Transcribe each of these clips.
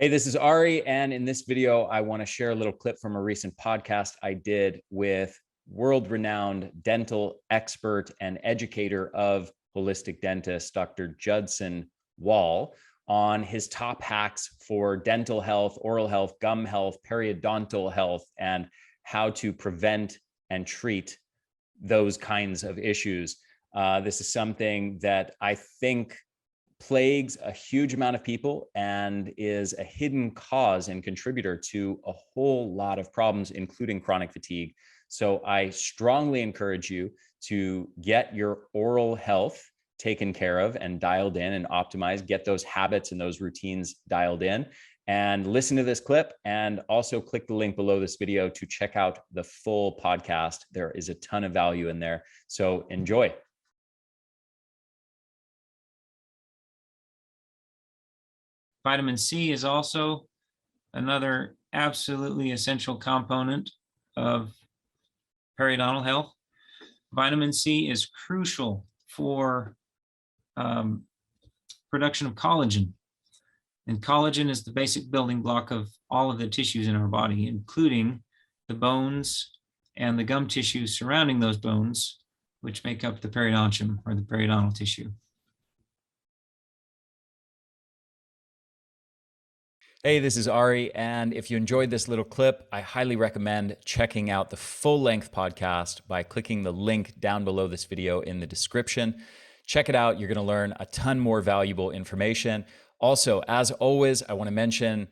Hey, this is Ari, and in this video, I want to share a little clip from a recent podcast I did with world-renowned dental expert and educator of holistic dentist, Dr. Judson Wall, on his top hacks for dental health, oral health, gum health, periodontal health, and how to prevent and treat those kinds of issues. This is something that I think plagues a huge amount of people and is a hidden cause and contributor to a whole lot of problems, including chronic fatigue. So I strongly encourage you to get your oral health taken care of and dialed in and optimized, get those habits and those routines dialed in, and listen to this clip, and also click the link below this video to check out the full podcast. There is a ton of value in there. So enjoy. Vitamin C is also another absolutely essential component of periodontal health. Vitamin C is crucial for production of collagen. And collagen is the basic building block of all of the tissues in our body, including the bones and the gum tissue surrounding those bones, which make up the periodontium or the periodontal tissue. Hey, this is Ari, and if you enjoyed this little clip, I highly recommend checking out the full-length podcast by clicking the link down below this video in the description. Check it out. You're going to learn a ton more valuable information. Also, as always, I want to mention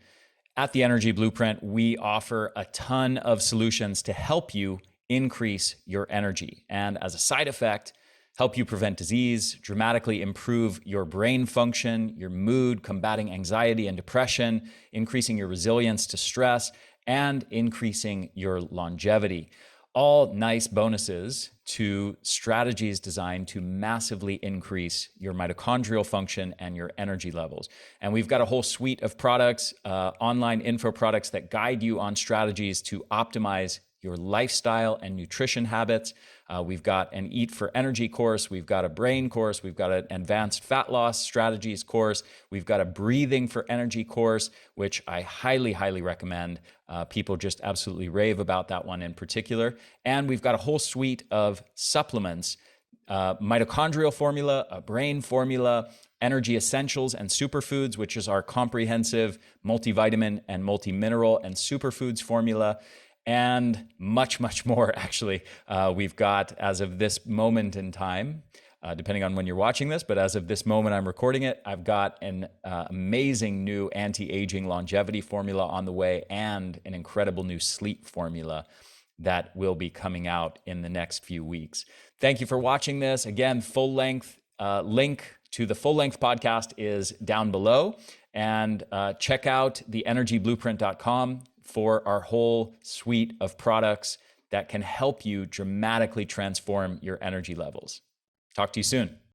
at the Energy Blueprint, we offer a ton of solutions to help you increase your energy. And as a side effect, help you prevent disease, dramatically improve your brain function, your mood, combating anxiety and depression, increasing your resilience to stress, and increasing your longevity. All nice bonuses to strategies designed to massively increase your mitochondrial function and your energy levels. And we've got a whole suite of products, online info products that guide you on strategies to optimize your lifestyle and nutrition habits. We've got an Eat for Energy course. We've got a brain course. We've got an advanced fat loss strategies course. We've got a breathing for energy course, which I highly, highly recommend. People just absolutely rave about that one in particular. And we've got a whole suite of supplements, mitochondrial formula, a brain formula, energy essentials and superfoods, which is our comprehensive multivitamin and multimineral and superfoods formula, and much, much more, actually. We've got, as of this moment in time, depending on when you're watching this, but as of this moment I'm recording it, I've got an amazing new anti-aging longevity formula on the way and an incredible new sleep formula that will be coming out in the next few weeks. Thank you for watching this. Again, full length link to the full length podcast is down below, and check out theenergyblueprint.com for our whole suite of products that can help you dramatically transform your energy levels. Talk to you soon.